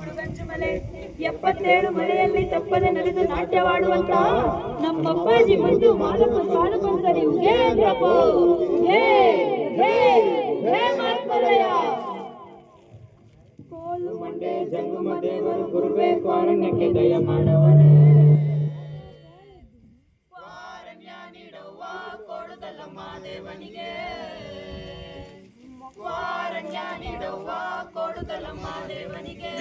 ಮುಳುಗಂಚು ಮಲೆ 77 ಮಲೆಯಲ್ಲಿ ತಪ್ಪದೆ ನಡೆದು ನಾಟ್ಯವಾಡುವಂತ ನಮ್ಮಪ್ಪಾಜಿ ಮುಂದು ಮಾಲಕ ಸಾಲುಕೊಂಡರೆ ಹೇ ಪ್ರಭು ಹೇ ಹೇ ಹೇ ಮಾತ್ಮಲಯ ಕೋಲು ಮಂಡೆ ಜಂಗಮ ದೇವರು ಗುರುವೇ ಕ್ವಾರಣ್ಯಕ್ಕೆ ದಯ ಮಾಡವರೇ ಕ್ವಾರಣ್ಯ ನೀಡುವ ಕೊಡುದಲ್ಲಮ್ಮ ದೇವನಿಗೆ ಕ್ವಾರಣ್ಯ ನೀಡುವ ಕೊಡುದಲ್ಲಮ್ಮ ದೇವನಿಗೆ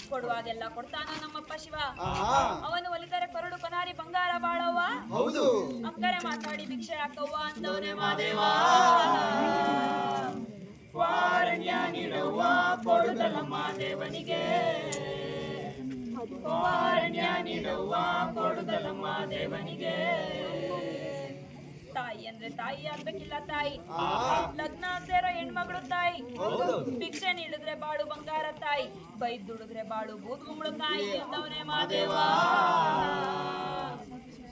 ಕೊಡುವಾಗೆಲ್ಲ ಕೊಡ್ತಾನ ನಮ್ಮಪ್ಪ ಶಿವ ಅವನು ಒಲಿದರೆ ಕರುಡು ಕೊನಾರಿ ಬಂಗಾರ ಬಾಳವ್ವ ಹೌದು ಅಕ್ಕರೆ ಮಾತಾಡಿ ಭಿಕ್ಷೆ ಹಾಕವ್ವ ಅಂದವನೇ ಮಾದೇವ ಕ್ವಾರಣ್ಯ ನೀಡುವ ಕೊಡುದಲ್ಲಮ್ಮ ದೇವನಿಗೆ ಕ್ವಾರಣ್ಯ ನೀಡುವ ಕೊಡುದಲ್ಲಮ್ಮ ದೇವನಿಗೆ ತಾಯಿ ಅಂದ್ರೆ ತಾಯಿ ಆಗ್ಬೇಕಿಲ್ಲ ತಾಯಿ ಲಗ್ನ ಸೇರೋ ಹೆಣ್ಮಗಳು ತಾಯಿ ಭಿಕ್ಷೆ ನೀಡಿದ್ರೆ ಬಾಳು ಬಂಗಾರ ತಾಯಿ ಬೈದ್ ದುಡಿದ್ರೆ ಬಾಳು ಬೂದ್ಗುಂಬಳು ತಾಯಿ ಎಂದವನೇ ಮಾದೇವ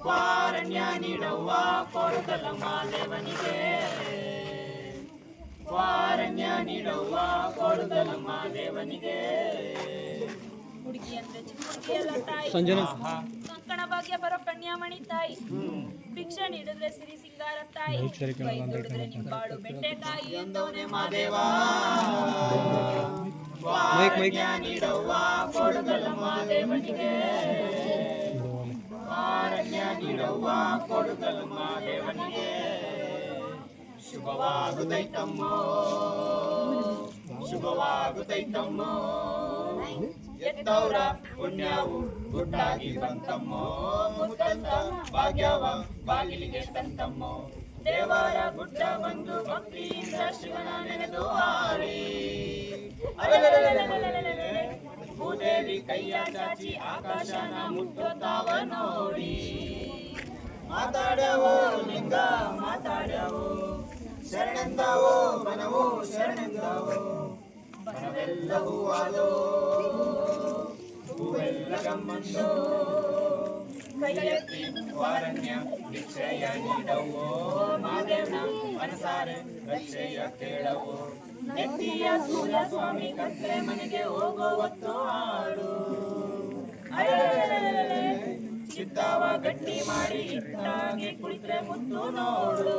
ಕ್ವಾರಣ್ಯ ನೀಡುವ ಕೊಡುದಲ್ಲಮ್ಮ ದೇವನಿಗೆ ಕ್ವಾರಣ್ಯ ನೀಡುವ ಕೊಡುದಲ್ಲಮ್ಮ ದೇವನಿಗೆ ಹುಡುಗಿ ಅಂದ್ರೆ ಚಿಕ್ಕ ಹುಡುಗಿ ಎಲ್ಲ ತಾಯಿ ಕಂಕಣ ಭಾಗ್ಯ ಬರೋ ಕನ್ಯಾಮಣಿ ತಾಯಿ ಭಿಕ್ಷೆ ನೀಡಿದ್ರೆ ಸಿರಿ ಸಿಂಗಾರ ತಾಯಿ ಬೈದ್ ದುಡಿದ್ರೆ ನಿಂಬಾಳು ಬೆಂಡೆಕಾಯಿ ಎಂದವನೇ ಮಾದೇವ ಕ್ವಾರಣ್ಯ ನೀಡುವ ಕೊಡುದಲ್ಲಮ್ಮ ದೇವನಿಗೆ ಕ್ವಾರಣ್ಯ ನೀಡುವ ಕೊಡುದಲ್ಲಮ್ಮ ದೇವನಿಗೆ ಶುಭವಾಗುತ್ತೈತಮ್ಮೋ ಶುಭವಾಗುತ್ತೈತಮ್ಮೋ ಎತ್ತವರ ಪುಣ್ಯವು ಗುಟ್ಟಾಗಿ ಬಂತಮ್ಮೋ ಮುತ್ತಂತ ಭಾಗ್ಯವ ಬಾಗಿಲಿಗೆ ತಂತಮ್ಮೋ ದೇವರ ಗುಡ್ಡ ಬಂದು ಭಕ್ತಿಯಿಂದ ಶಿವನ ನೆನೆದು ಹಾಡಿ ಭೂದೇವಿ ಕೈಯ ಚಾಚಿ ಆಕಾಶನ ಮುಟ್ಟುತ್ತಾವ ನೋಡಿ ಮಾತಾಡ್ಯಾವೋ ಲಿಂಗ ಮಾತಾಡ್ಯಾವೋ ಶರಣೆಂದಾವೋ ಮನವೋ ಶರಣೆಂದಾವೋ ಮನವೆಲ್ಲವೂ ಆದೋ ಹೂವೆಲ್ಲ ಗಮ್ಮಂದೋ ಕೈಯೆತ್ತಿ ಕ್ವಾರಣ್ಯ ಭಿಕ್ಷೆಯ ನೀಡವೋ ಮಾದೇವನ ಮನಸಾರೆ ರಕ್ಷೆಯ ಕೇಳವೋ ನೆತ್ತಿಯ ಸೂರ್ಯ ಸ್ವಾಮಿ ಕತ್ಲೆ ಮನೆಗೆ ಹೋಗೋ ಹೊತ್ತು ಹಾಡು ಚಿತ್ತಾವ ಗಟ್ಟಿ ಮಾಡಿ ಇಟ್ಟಾಗಿ ಕುಳಿತ್ರೆ ಮುತ್ತು ನೋಡು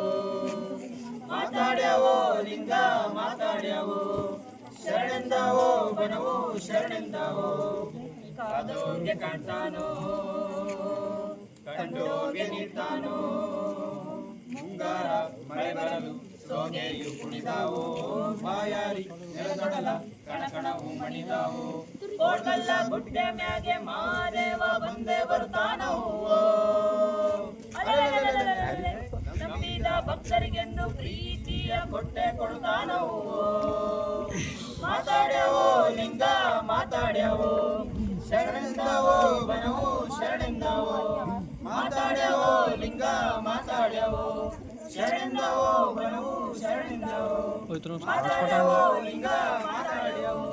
ಮಾತಾಡ್ಯಾವೋ ಲಿಂಗ ಮಾತಾಡ್ಯಾವೋ ಶರಣೆಂದಾವೋ ಬನವೋ ಶರಣೆಂದಾವೋ ಕಾದೋರ್ಗೆ ಕಾಣ್ತಾನೋ ಕಂಡೋರ್ಗೆ ನೀಡ್ತಾನೋ ಮುಂಗಾರ ಮಳೆ ಬರಲು ಸೋಗೆಯು ಕುಣಿದಾವೋ ಬಾಯಾರಿ ನೆಲದೊಡಲ ಕಣಕಣವು ಮಣಿದಾವೋ ಕೋಟಲ್ಲ ಗುಡ್ಡೆ ಮ್ಯಾಗೆ ಮಾದೇವ ಬಂದೇ ಬರ್ತಾನವ್ವೋ ನಂಬಿದ ಭಕ್ತರಿಗೆಂದು ಪ್ರೀತಿಯ ಕೊಟ್ಟೆ ಕೊಡ್ತಾನವ್ವೋ ಮಾತಾಡ್ಯಾವೋ ಲಿಂಗ ಮಾತಾಡ್ಯಾವೋ ಶರಣೆಂದಾವೋ ಬನವೋ ಶರಣೆಂದಾವೋ ಮಾತಾಡ್ಯಾವೋ ಲಿಂಗ ಮಾತಾಡ್ಯಾವೋ ಶರಣೆಂದಾವೋ ಬನವೋ ಶರಣೆಂದಾವೋ ಮಾತಾಡ್ಯಾವೋ ಲಿಂಗ ಮಾತಾಡ್ಯಾವೋ